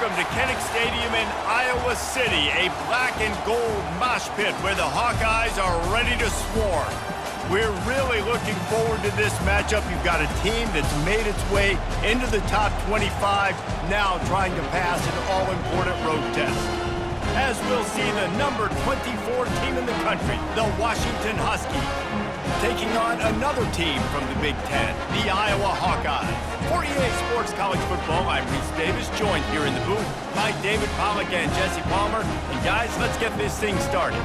welcome to Kinnick Stadium in Iowa City, a black and gold mosh pit where the Hawkeyes are ready to swarm. We're really looking forward to this matchup. You've got a team that's made its way into the top 25, now trying to pass an all-important road test. As we'll see the number 24 team in the country, the Washington Huskies, taking on another team from the Big Ten, the Iowa Hawkeyes. For EA Sports College Football, I'm Reese Davis, joined here in the booth by David Pollack and Jesse Palmer. And guys, let's get this thing started.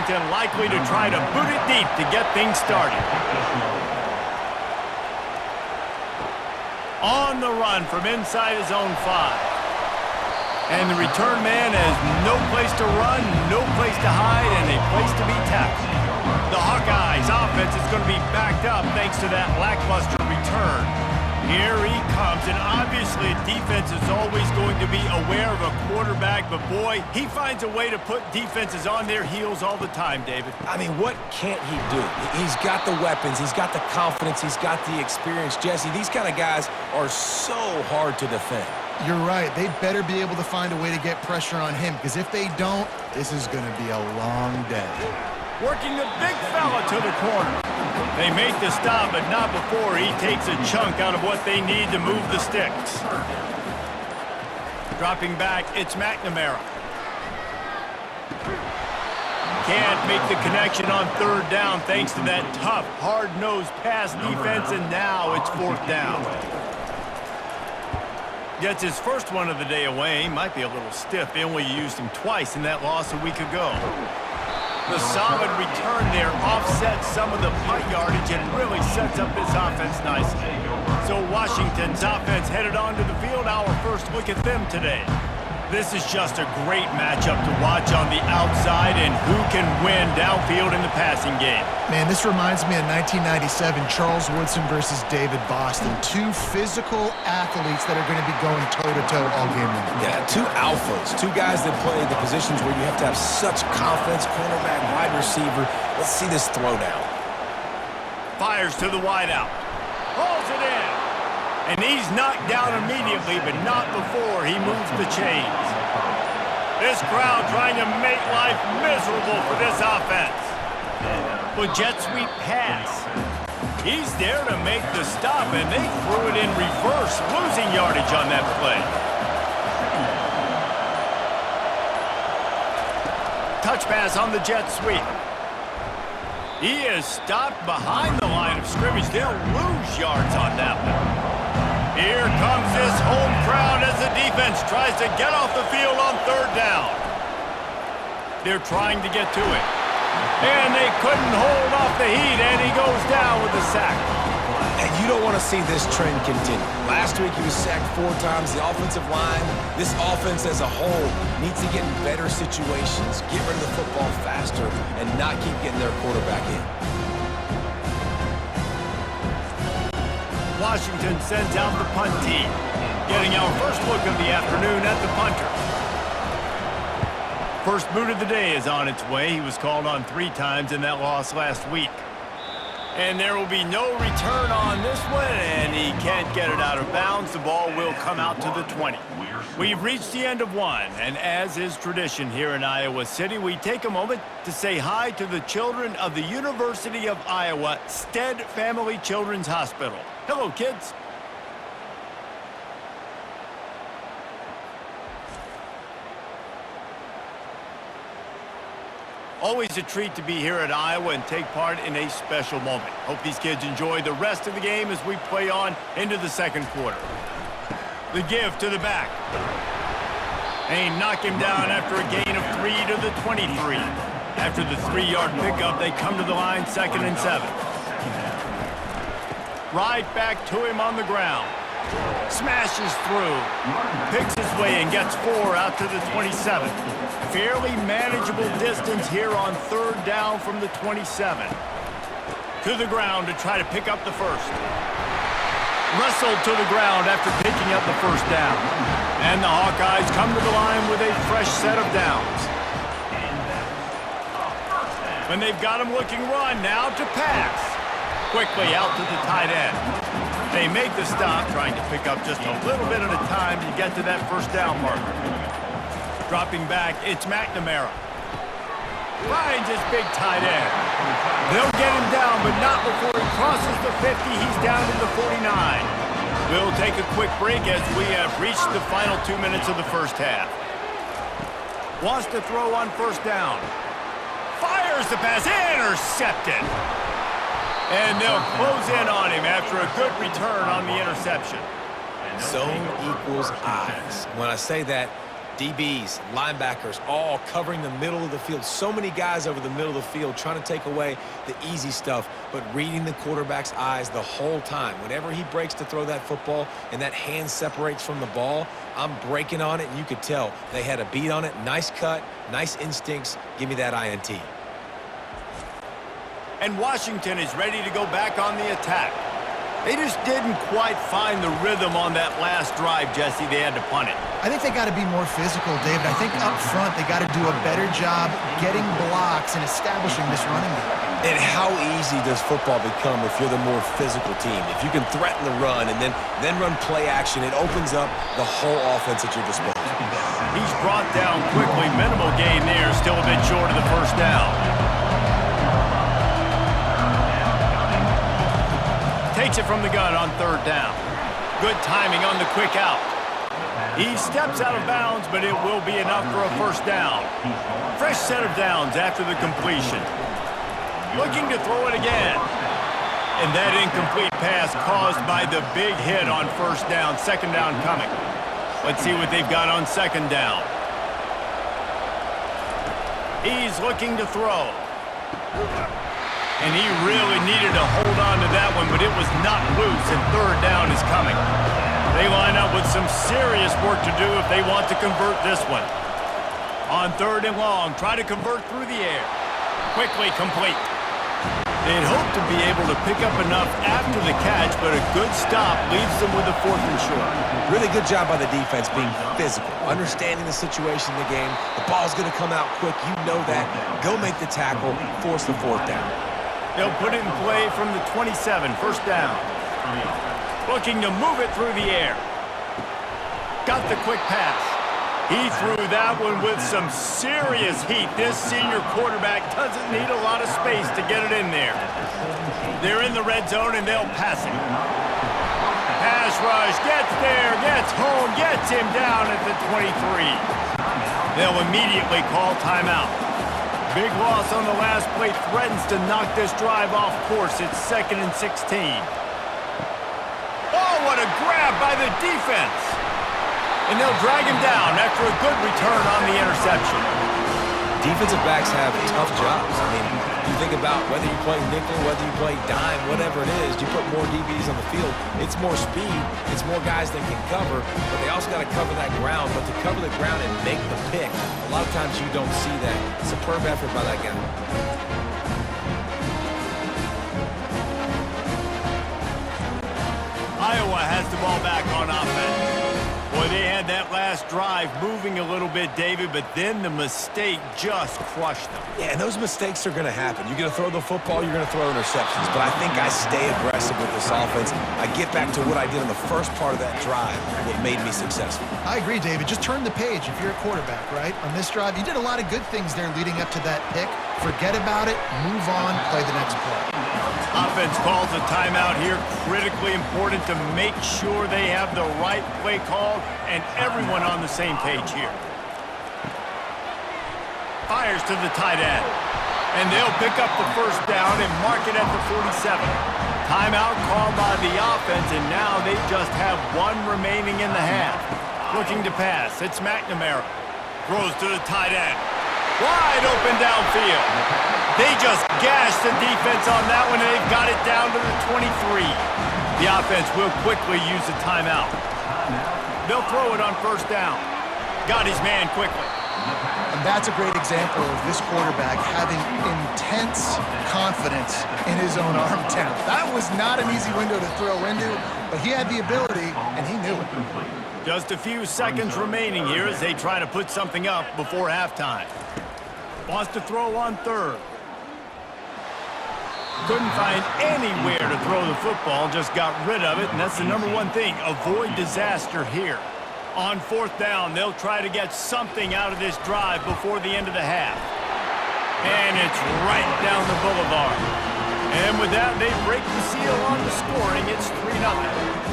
Washington likely to try to boot it deep to get things started. On the run from inside his own 5. And the return man has no place to run, no place to hide, and a place to be tackled. The Hawkeyes offense is going to be backed up thanks to that lackluster return. Here he comes, and obviously defense is always going to be aware of a quarterback, but boy, he finds a way to put defenses on their heels all the time, David. I mean, what can't he do? He's got the weapons, he's got the confidence, he's got the experience. Jesse, these kind of guys are so hard to defend. You're right. They better be able to find a way to get pressure on him, because if they don't, this is going to be a long day. Working the big fella to the corner. They make the stop, but not before he takes a chunk out of what they need to move the sticks. Dropping back, it's McNamara. Can't make the connection on third down thanks to that tough, hard-nosed pass defense, and now it's fourth down. Gets his first one of the day away. Might be a little stiff. They only used him twice in that loss a week ago. The solid return there offsets some of the punt yardage and really sets up this offense nicely. So Washington's offense headed onto the field. Our first look at them today. This is just a great matchup to watch on the outside, and who can win downfield in the passing game. Man, this reminds me of 1997, Charles Woodson versus David Boston. Two physical athletes that are going to be going toe-to-toe all game long. Yeah, two alphas, two guys that play the positions where you have to have such confidence, cornerback, wide receiver. Let's see this throwdown. Fires to the wideout. Pulls it in. And he's knocked down immediately, but not before he moves the chains. This crowd trying to make life miserable for this offense. Well, jet sweep pass. He's there to make the stop, and they threw it in reverse, losing yardage on that play. Touch pass on the jet sweep. He is stopped behind the line of scrimmage. They'll lose yards on that one. Here comes this home crowd as the defense tries to get off the field on third down. They're trying to get to it. And they couldn't hold off the heat, and he goes down with a sack. And you don't want to see this trend continue. Last week he was sacked 4 times. The offensive line, this offense as a whole, needs to get in better situations, get rid of the football faster, and not keep getting their quarterback in. Washington sends out the punt team, getting our first look of the afternoon at the punter. First boot of the day is on its way. He was called on 3 times in that loss last week. And there will be no return on this one, and he can't get it out of bounds. The ball will come out to the 20. We've reached the end of one, and as is tradition here in Iowa City, we take a moment to say hi to the children of the University of Iowa Stead Family Children's Hospital. Hello, kids. Always a treat to be here at Iowa and take part in a special moment. Hope these kids enjoy the rest of the game as we play on into the second quarter. The give to the back. They knock him down after a gain of 3 to the 23. After the 3-yard pickup, they come to the line 2nd and 7. Right back to him on the ground. Smashes through. Picks his way and gets 4 out to the 27. Fairly manageable distance here on third down from the 27. To the ground to try to pick up the first. Wrestled to the ground after picking up the first down. And the Hawkeyes come to the line with a fresh set of downs. When they've got him looking run, now to pass. Quickly out to the tight end. They make the stop, trying to pick up just a little bit at a time to get to that first down marker. Dropping back, it's McNamara. Finds his big tight end. They'll get him down, but not before he crosses the 50. He's down to the 49. We'll take a quick break as we have reached the final 2 minutes of the first half. Wants to throw on first down. Fires the pass, intercepted. And they'll close in on him after a good return on the interception. Zone equals eyes. When I say that, DBs, linebackers, all covering the middle of the field. So many guys over the middle of the field trying to take away the easy stuff, but reading the quarterback's eyes the whole time. Whenever he breaks to throw that football and that hand separates from the ball, I'm breaking on it, and you could tell they had a beat on it. Nice cut, nice instincts. Give me that INT. And Washington is ready to go back on the attack. They just didn't quite find the rhythm on that last drive, Jesse. They had to punt it. I think they got to be more physical, David. I think up front they got to do a better job getting blocks and establishing this running game. And how easy does football become if you're the more physical team? If you can threaten the run and then run play action, it opens up the whole offense at your disposal. He's brought down quickly. Minimal gain there. Still a bit short of the first down. Takes it from the gun on third down. Good timing on the quick out. He steps out of bounds, but it will be enough for a first down. Fresh set of downs after the completion. Looking to throw it again. And that incomplete pass caused by the big hit on first down. Second down coming. Let's see what they've got on second down. He's looking to throw. And he really needed to hold on to that one, but it was not loose, and third down is coming. They line up with some serious work to do if they want to convert this one. On third and long, try to convert through the air. Quickly complete. They'd hope to be able to pick up enough after the catch, but a good stop leaves them with a fourth and short. Really good job by the defense being physical, understanding the situation in the game. The ball's going to come out quick. You know that. Go make the tackle, force the fourth down. They'll put it in play from the 27, first down. Looking to move it through the air. Got the quick pass. He threw that one with some serious heat. This senior quarterback doesn't need a lot of space to get it in there. They're in the red zone, and they'll pass it. Pass rush, gets there, gets home, gets him down at the 23. They'll immediately call timeout. Big loss on the last play threatens to knock this drive off course. It's 2nd and 16. Oh, what a grab by the defense. And they'll drag him down after a good return on the interception. Defensive backs have tough jobs. I mean, you think about whether you play nickel, whether you play dime, whatever it is, you put more DBs on the field. It's more speed. It's more guys that can cover, but they also got to cover that ground. But to cover the ground and make the pick, a lot of times you don't see that. Superb effort by that guy. Iowa has the ball back on offense. Boy, they had that last drive moving a little bit, David, but then the mistake just crushed them. Yeah, and those mistakes are going to happen. You're going to throw the football, you're going to throw interceptions. But I think I stay aggressive with this offense. I get back to what I did in the first part of that drive, what made me successful. I agree, David. Just turn the page if you're a quarterback, right? On this drive, you did a lot of good things there leading up to that pick. Forget about it, move on, play the next play. Offense calls a timeout here. Critically important to make sure they have the right play call and everyone on the same page here. Fires to the tight end. And they'll pick up the first down and mark it at the 47. Timeout called by the offense, and now they just have one remaining in the half. Looking to pass. It's McNamara. Throws to the tight end. Wide open downfield. They just gashed the defense on that one, and they've got it down to the 23. The offense will quickly use a timeout. They'll throw it on first down. Got his man quickly. And that's a great example of this quarterback having intense confidence in his own arm talent. That was not an easy window to throw into, but he had the ability, and he knew it. Just a few seconds remaining here as they try to put something up before halftime. Wants to throw on third. Couldn't find anywhere to throw the football, just got rid of it, and that's the number one thing. Avoid disaster here. On fourth down, they'll try to get something out of this drive before the end of the half. And it's right down the boulevard. And with that, they break the seal on the scoring. It's 3-0.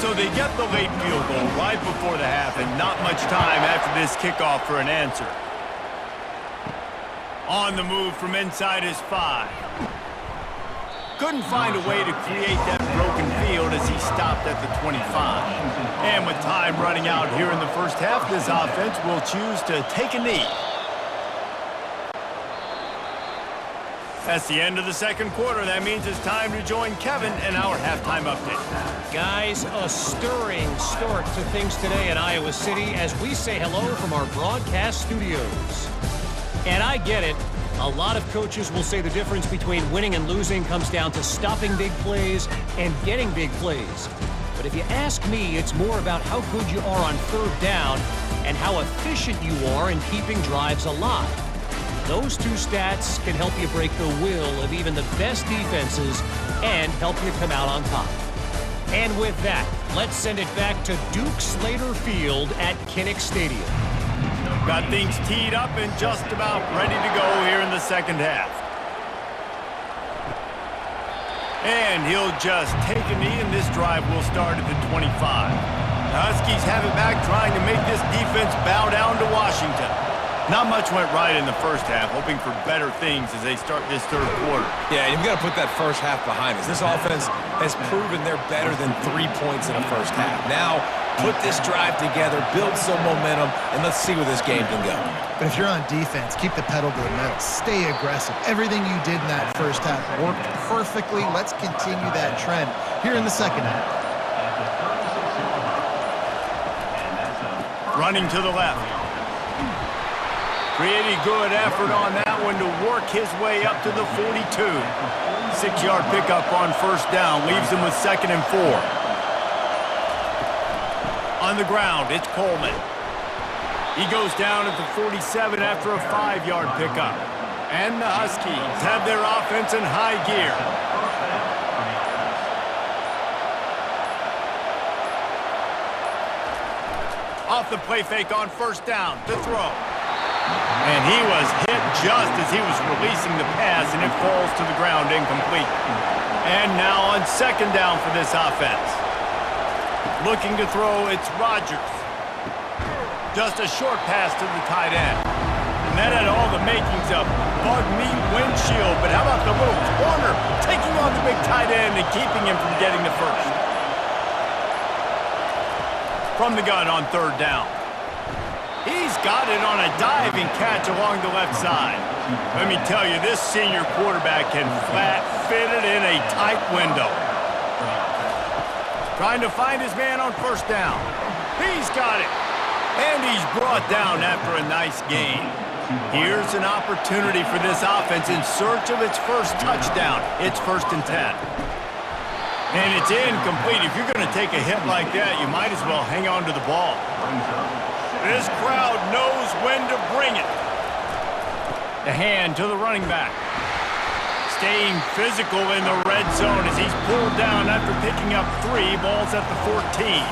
So they get the late field goal right before the half, and not much time after this kickoff for an answer. On the move from inside his 5. Couldn't find a way to create that broken field as he stopped at the 25. And with time running out here in the first half, this offense will choose to take a knee. That's the end of the second quarter. That means it's time to join Kevin in our halftime update. Guys, a stirring start to things today in Iowa City as we say hello from our broadcast studios. And I get it. A lot of coaches will say the difference between winning and losing comes down to stopping big plays and getting big plays. But if you ask me, it's more about how good you are on third down and how efficient you are in keeping drives alive. Those two stats can help you break the will of even the best defenses and help you come out on top. And with that, let's send it back to Duke Slater Field at Kinnick Stadium. Got things teed up and just about ready to go here in the second half. And he'll just take a knee, and this drive will start at the 25. The Huskies have it back, trying to make this defense bow down to Washington. Not much went right in the first half, hoping for better things as they start this third quarter. Yeah, you've got to put that first half behind us. This offense has proven they're better than 3 points in the first half. Now, put this drive together, build some momentum, and let's see where this game can go. But if you're on defense, keep the pedal to the metal. Stay aggressive. Everything you did in that first half worked perfectly. Let's continue that trend here in the second half. Running to the left. Pretty good effort on that one to work his way up to the 42. 6-yard pickup on first down. Leaves him with 2nd and 4. On the ground, it's Coleman. He goes down at the 47 after a 5-yard pickup. And the Huskies have their offense in high gear. Off the play fake on first down to throw. And he was hit just as he was releasing the pass, and it falls to the ground incomplete. And now on second down for this offense. Looking to throw, it's Rodgers. Just a short pass to the tight end. And that had all the makings of bug meat windshield, but how about the little corner taking on the big tight end and keeping him from getting the first? From the gun on third down. He's got it on a diving catch along the left side. Let me tell you, this senior quarterback can flat fit it in a tight window. Trying to find his man on first down. He's got it. And he's brought down after a nice gain. Here's an opportunity for this offense in search of its first touchdown. It's 1st and 10. And it's incomplete. If you're going to take a hit like that, you might as well hang on to the ball. This crowd knows when to bring it. The hand to the running back. Staying physical in the red zone as he's pulled down after picking up 3 balls at the 14.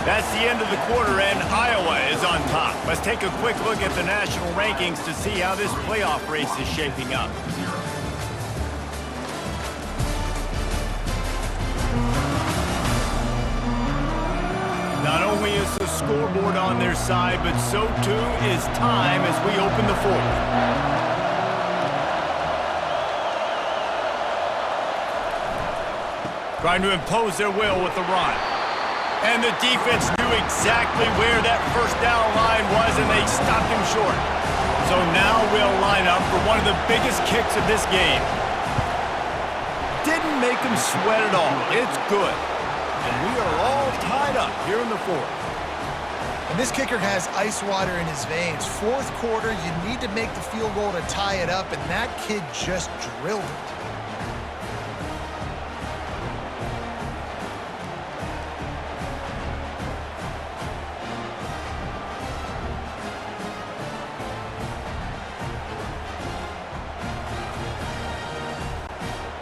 That's the end of the quarter, and Iowa is on top. Let's take a quick look at the national rankings to see how this playoff race is shaping up. Not only is the scoreboard on their side, but so too is time as we open the fourth. Trying to impose their will with the run. And the defense knew exactly where that first down line was, and they stopped him short. So now we'll line up for one of the biggest kicks of this game. Didn't make him sweat at all. It's good. And we are all tied up here in the fourth. And this kicker has ice water in his veins. Fourth quarter, you need to make the field goal to tie it up, and that kid just drilled it.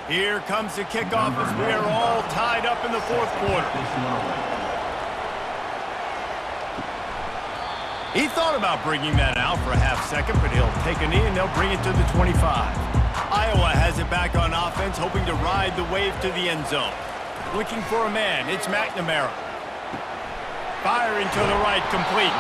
Here comes the kickoff as we are all tied up in the fourth quarter. He thought about bringing that out for a half second, but he'll take a knee and they'll bring it to the 25. Iowa has it back on offense, hoping to ride the wave to the end zone. Looking for a man, it's McNamara. Firing to the right, complete.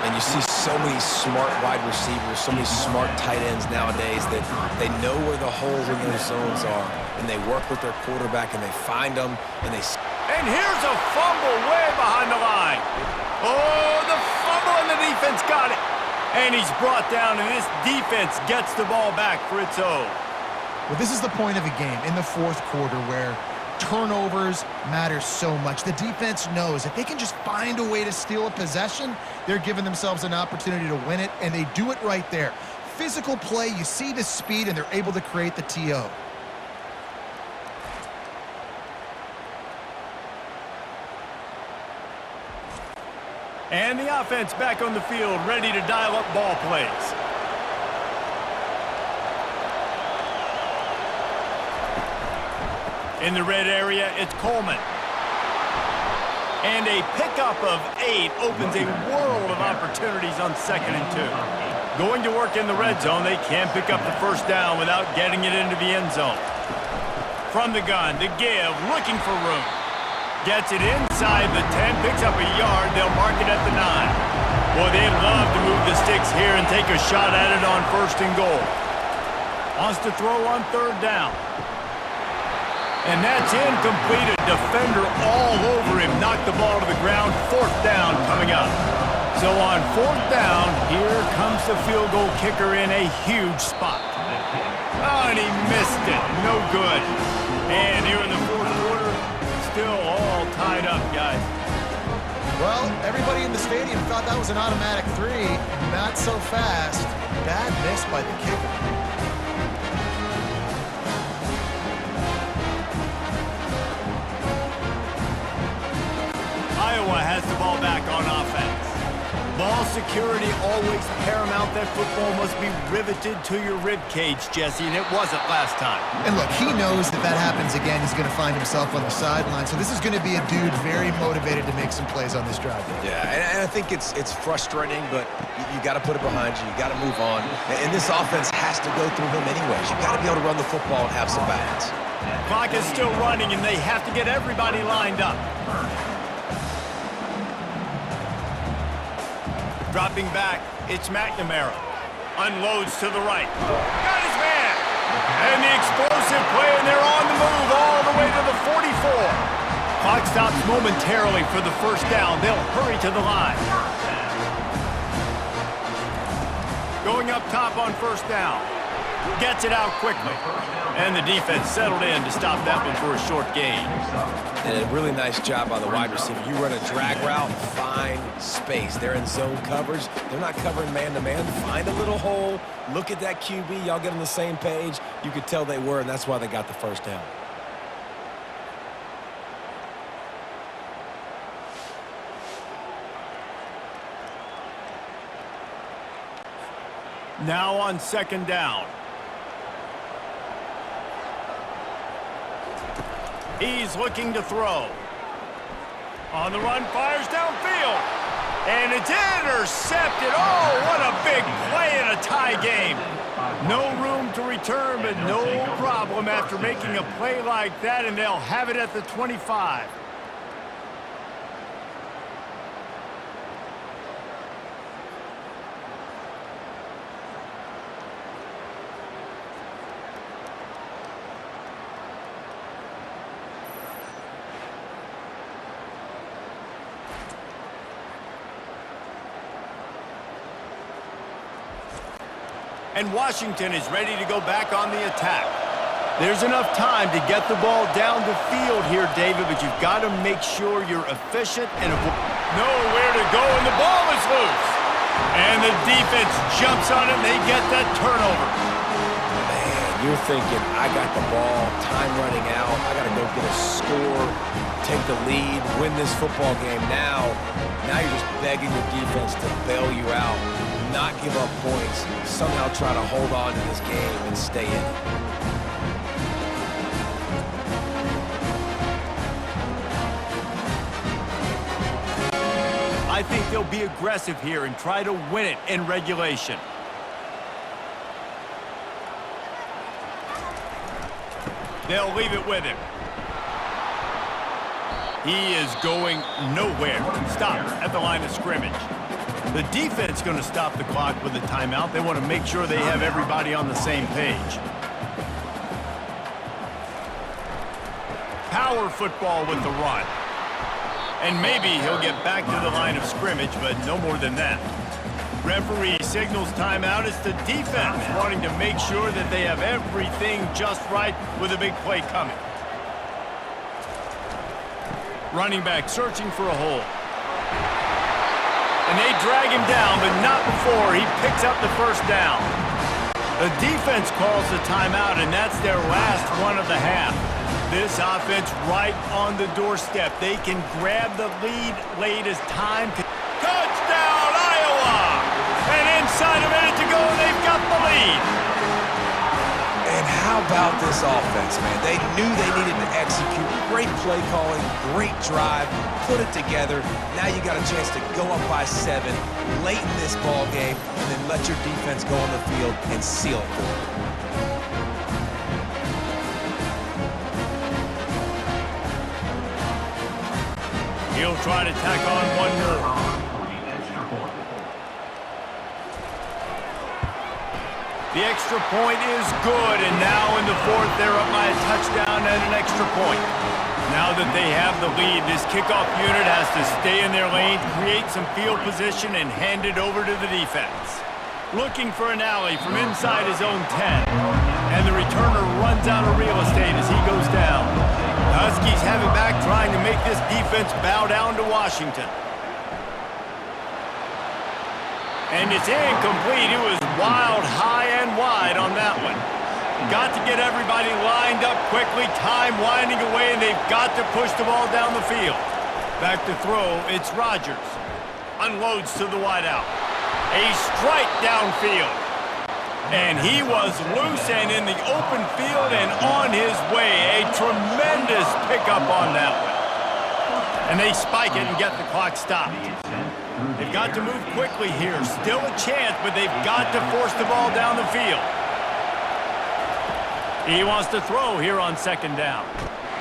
And you see so many smart wide receivers, so many smart tight ends nowadays that they know where the holes in their zones are, and they work with their quarterback, and they find them, and they... And here's a fumble way behind the line. Oh, the fumble, and the defense got it. And he's brought down, and this defense gets the ball back for its own. Well, this is the point of a game in the fourth quarter where turnovers matter so much. The defense knows if they can just find a way to steal a possession, they're giving themselves an opportunity to win it, and they do it right there. Physical play, you see the speed, and they're able to create the TO. And the offense back on the field, ready to dial up ball plays. In the red area, it's Coleman. And a pickup of 8 opens a world of opportunities on 2nd and 2. Going to work in the red zone, they can't pick up the first down without getting it into the end zone. From the gun, the give, looking for room. Gets it inside the 10, picks up a yard, they'll mark it at the 9. Boy, they'd love to move the sticks here and take a shot at it on 1st and goal. Wants to throw on 3rd down. And that's incomplete. A defender all over him. Knocked the ball to the ground. 4th down coming up. So on 4th down, here comes the field goal kicker in a huge spot. Oh, and he missed it. No good. And here in the fourth quarter, still all tied up, guys. Well, everybody in the stadium thought that was an automatic 3. Not so fast. Bad miss by the kicker. Iowa has the ball back on offense. Ball security always paramount. That football must be riveted to your rib cage, Jesse, and it wasn't last time. And look, he knows that happens again. He's going to find himself on the sideline. So this is going to be a dude very motivated to make some plays on this drive. Yeah, and I think it's frustrating, but you got to put it behind you. You got to move on. And this offense has to go through him anyways. You got to be able to run the football and have some balance. Clock is still running, and they have to get everybody lined up. Dropping back, it's McNamara. Unloads to the right. Got his man! And the explosive play, and they're on the move all the way to the 44. Clock stops momentarily for the first down. They'll hurry to the line. Going up top on 1st down. Gets it out quickly. And the defense settled in to stop that one for a short gain. And a really nice job by the wide receiver. You run a drag route, find space. They're in zone coverage. They're not covering man-to-man. Find a little hole. Look at that QB. Y'all get on the same page. You could tell they were, and that's why they got the first down. Now on 2nd down. He's looking to throw. On the run, fires downfield. And it's intercepted. Oh, what a big play in a tie game. No room to return, but no problem after making a play like that, and they'll have it at the 25. And Washington is ready to go back on the attack. There's enough time to get the ball down the field here, David, but you've got to make sure you're efficient and nowhere to go, and the ball is loose. And the defense jumps on it, and they get that turnover. Man, you're thinking, I got the ball, time running out, I got to go get a score, take the lead, win this football game now. Now you're just begging your defense to bail you out. Not give up points, somehow try to hold on to this game and stay in it. I think they'll be aggressive here and try to win it in regulation. They'll leave it with him. He is going nowhere. Stop at the line of scrimmage. The defense is going to stop the clock with a timeout. They want to make sure they have everybody on the same page. Power football with the run. And maybe he'll get back to the line of scrimmage, but no more than that. Referee signals timeout. It's the defense wanting to make sure that they have everything just right with a big play coming. Running back searching for a hole. And they drag him down, but not before he picks up the first down. The defense calls the timeout, and that's their last one of the half. This offense right on the doorstep. They can grab the lead late as time. Touchdown, Iowa! And inside a minute to go, they've got the lead. And how about this offense, man? They knew they needed to execute. Great play calling, great drive, put it together. Now you got a chance to go up by 7 late in this ball game and then let your defense go on the field and seal it for them. He'll try to tack on one more. The extra point is good, and now in the fourth, they're up by a touchdown and an extra point. Now that they have the lead, this kickoff unit has to stay in their lane, create some field position, and hand it over to the defense. Looking for an alley from inside his own 10, and the returner runs out of real estate as he goes down. The Huskies have it back, trying to make this defense bow down to Washington. And it's incomplete. It was wild, high and wide on that one. Got to get everybody lined up quickly, time winding away, and they've got to push the ball down the field. Back to throw, it's Rodgers. Unloads to the wideout. A strike downfield. And he was loose and in the open field and on his way. A tremendous pickup on that one. And they spike it and get the clock stopped. They've got to move quickly here. Still a chance, but they've got to force the ball down the field. He wants to throw here on second down.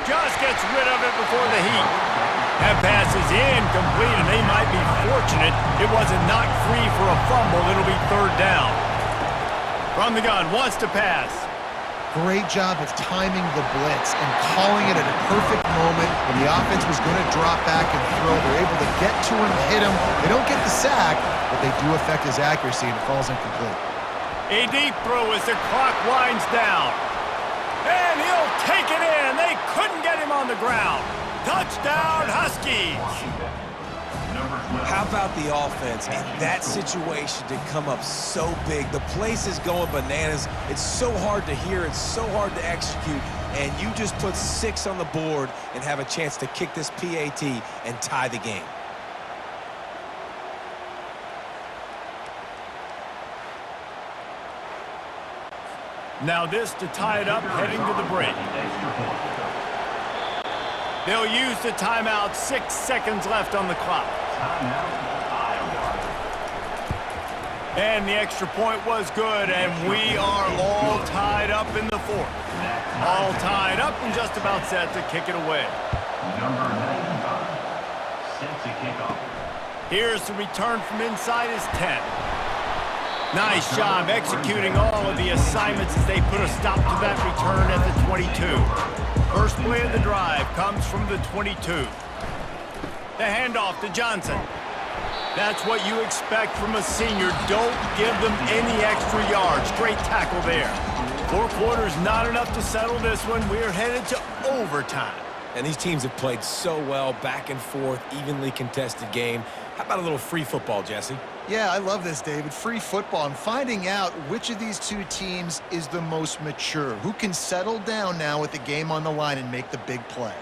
Just gets rid of it before the heat. That pass is incomplete, and they might be fortunate it wasn't knocked free for a fumble. It'll be third down. From the gun, wants to pass. Great job of timing the blitz and calling it at a perfect moment when the offense was going to drop back and throw. They're able to get to him, hit him. They don't get the sack, but they do affect his accuracy, and it falls incomplete. A deep throw as the clock winds down. And he'll take it in. They couldn't get him on the ground. Touchdown, Huskies. How about the offense in that situation to come up so big? The place is going bananas. It's so hard to hear. It's so hard to execute. And you just put 6 on the board and have a chance to kick this PAT and tie the game. Now this to tie it up, heading to the break. They'll use the timeout. 6 seconds left on the clock. And the extra point was good, and we are all tied up in the fourth. All tied up and just about set to kick it away. Number 95 sets a kickoff. Here's the return from inside his 10. Nice job executing all of the assignments as they put a stop to that return at the 22. First play of the drive comes from the 22. The handoff to Johnson. That's what you expect from a senior. Don't give them any extra yards. Great tackle there. 4 quarters, not enough to settle this one. We're headed to overtime. And these teams have played so well, back and forth, evenly contested game. How about a little free football, Jesse? Yeah, I love this, David. Free football. I'm finding out which of these two teams is the most mature, who can settle down now with the game on the line and make the big play.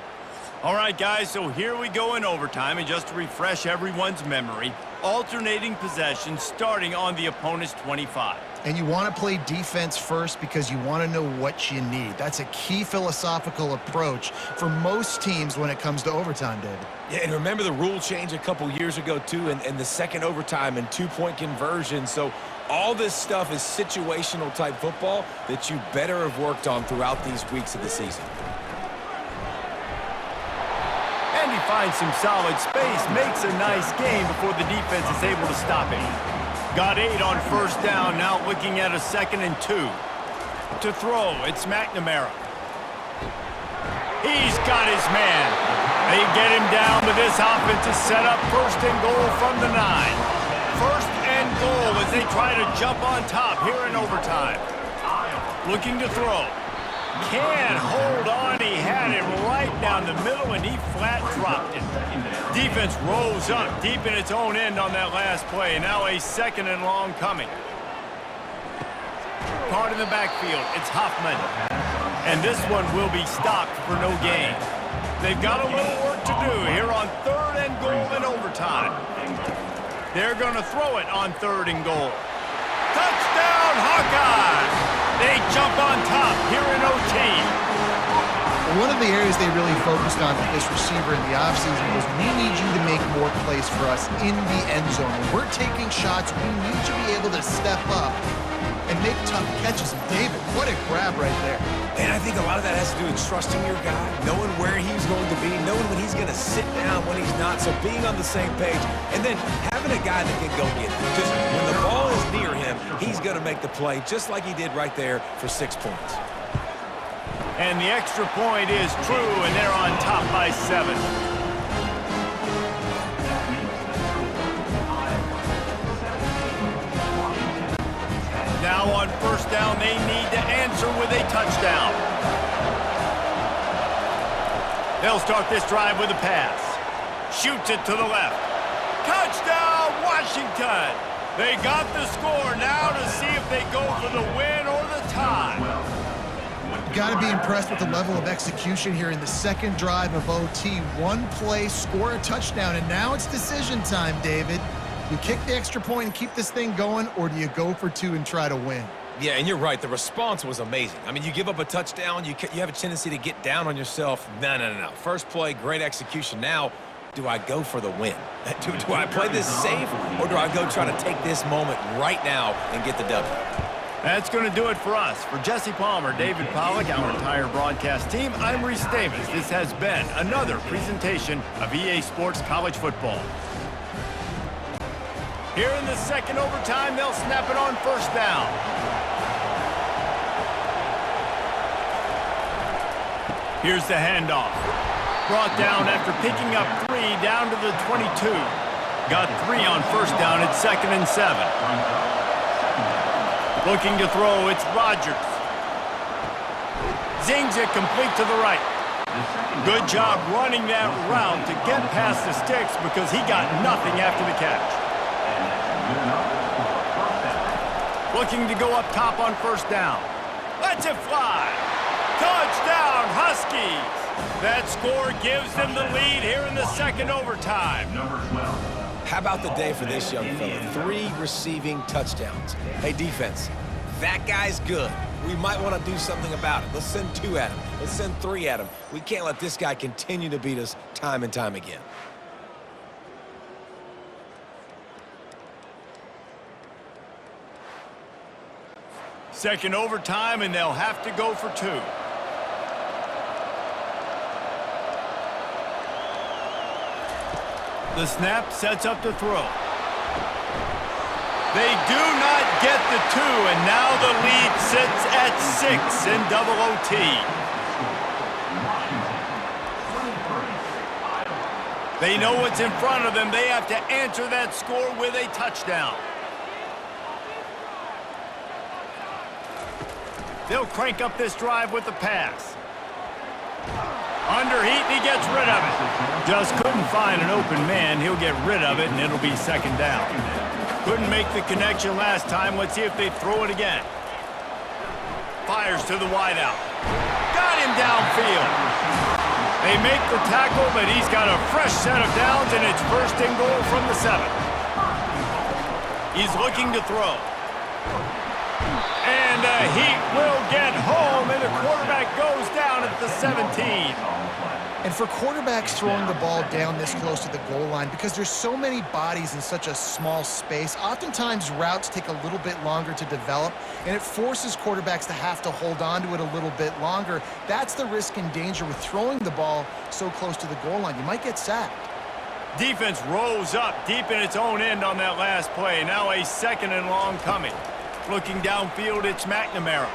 All right, guys, so here we go in overtime, and just to refresh everyone's memory, alternating possession starting on the opponent's 25. And you want to play defense first because you want to know what you need. That's a key philosophical approach for most teams when it comes to overtime, David. Yeah, and remember the rule change a couple years ago, too, and the second overtime and two-point conversion. So all this stuff is situational type football that you better have worked on throughout these weeks of the season. And he finds some solid space, makes a nice gain before the defense is able to stop him. Got 8 on first down, now looking at a 2nd and 2. To throw, it's McNamara. He's got his man. They get him down, but this offense is set up 1st and goal from the 9. 1st and goal as they try to jump on top here in overtime. Looking to throw. Can't hold on. He had it right down the middle, and he flat dropped it. Defense rolls up deep in its own end on that last play. Now a 2nd and long coming. Part in the backfield. It's Hoffman. And this one will be stopped for no gain. They've got a little work to do here on 3rd and goal in overtime. They're going to throw it on 3rd and goal. Touchdown, Hawkeyes! They jump on top here in OT. One of the areas they really focused on with this receiver in the offseason was we need you to make more plays for us in the end zone. When we're taking shots, we need you to be able to step up and make tough catches. And David, what a grab right there. And I think a lot of that has to do with trusting your guy, knowing where he's going to be, knowing when he's going to sit down, when he's not, so being on the same page, and then having a guy that can go get it. Just when the ball is near him, he's going to make the play, just like he did right there for 6 points. And the extra point is true, and they're on top by 7. Now on first down, they need to answer with a touchdown. They'll start this drive with a pass. Shoots it to the left. Touchdown, Washington! They got the score now to see if they go for the win or the tie. Got to be impressed with the level of execution here in the 2nd drive of OT. One play, score a touchdown, and now it's decision time, David. You kick the extra point and keep this thing going, or do you go for 2 and try to win? Yeah, and you're right. The response was amazing. I mean, you give up a touchdown, you have a tendency to get down on yourself. No. First play, great execution. Now, do I go for the win? Do I play this safe, or do I go try to take this moment right now and get the W? That's going to do it for us. For Jesse Palmer, David Pollack, our entire broadcast team, I'm Reese Davis. This has been another presentation of EA Sports College Football. Here in the 2nd overtime, they'll snap it on first down. Here's the handoff. Brought down after picking up 3 down to the 22. Got 3 on first down at 2nd and 7. Looking to throw, it's Rodgers. Zings it complete to the right. Good job running that route to get past the sticks because he got nothing after the catch. Looking to go up top on first down. Lets it fly. Touchdown, Huskies. That score gives them the lead here in the 2nd overtime. Number 12. How about the day for this young fella? 3 receiving touchdowns. Hey, defense, that guy's good. We might want to do something about it. Let's send 2 at him. Let's send 3 at him. We can't let this guy continue to beat us time and time again. Second overtime, and they'll have to go for 2. The snap sets up to throw. They do not get the 2, and now the lead sits at 6 in double OT. They know what's in front of them. They have to answer that score with a touchdown. They'll crank up this drive with the pass. Under heat, and he gets rid of it. Just couldn't find an open man. He'll get rid of it, and it'll be 2nd down. Couldn't make the connection last time. Let's see if they throw it again. Fires to the wideout. Got him downfield. They make the tackle, but he's got a fresh set of downs, and it's 1st and goal from the 7. He's looking to throw. And the Heat will get home, and the quarterback goes down at the 17. And for quarterbacks throwing the ball down this close to the goal line, because there's so many bodies in such a small space, oftentimes routes take a little bit longer to develop, and it forces quarterbacks to have to hold on to it a little bit longer. That's the risk and danger with throwing the ball so close to the goal line. You might get sacked. Defense rose up deep in its own end on that last play. Now a 2nd and long coming. Looking downfield, it's McNamara.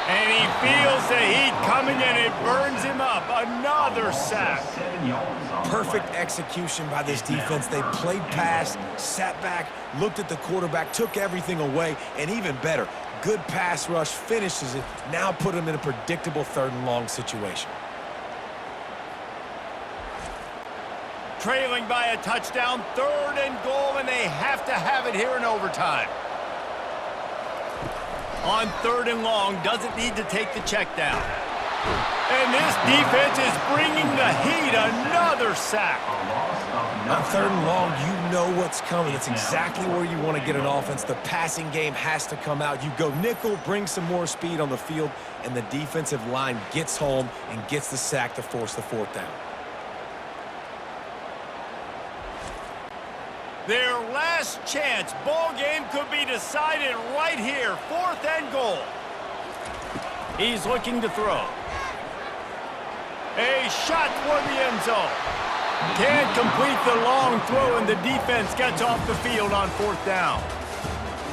And he feels the heat coming, and it burns him up. Another sack. Perfect execution by this defense. They played pass, sat back, looked at the quarterback, took everything away, and even better, good pass rush, finishes it, now put him in a predictable 3rd and long situation. Trailing by a touchdown, 3rd and goal, and they have to have it here in overtime. On 3rd and long, doesn't need to take the check down. And this defense is bringing the heat. Another sack. On 3rd and long, you know what's coming. It's exactly where you want to get an offense. The passing game has to come out. You go nickel, bring some more speed on the field, and the defensive line gets home and gets the sack to force the 4th down. Their last chance. Ball game could be decided right here. 4th and goal. He's looking to throw. A shot toward the end zone. Can't complete the long throw, and the defense gets off the field on 4th down.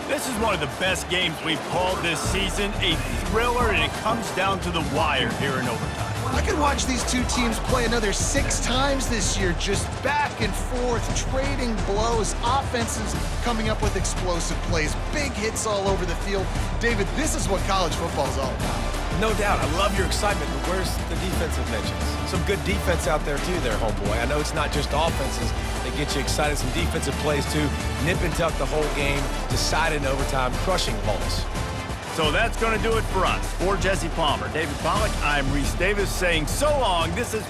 This is one of the best games we've called this season. A thriller, and it comes down to the wire here in overtime. I could watch these two teams play another 6 times this year, just back and forth, trading blows, offenses coming up with explosive plays, big hits all over the field. David, this is what college football is all about. No doubt. I love your excitement, but where's the defensive mentions? Some good defense out there, too, there, homeboy. I know it's not just offenses that get you excited. Some defensive plays, too. Nip and tuck the whole game, decided in overtime, crushing opponents. So that's going to do it for us. For Jesse Palmer, David Pollack, I'm Reese Davis saying so long. This is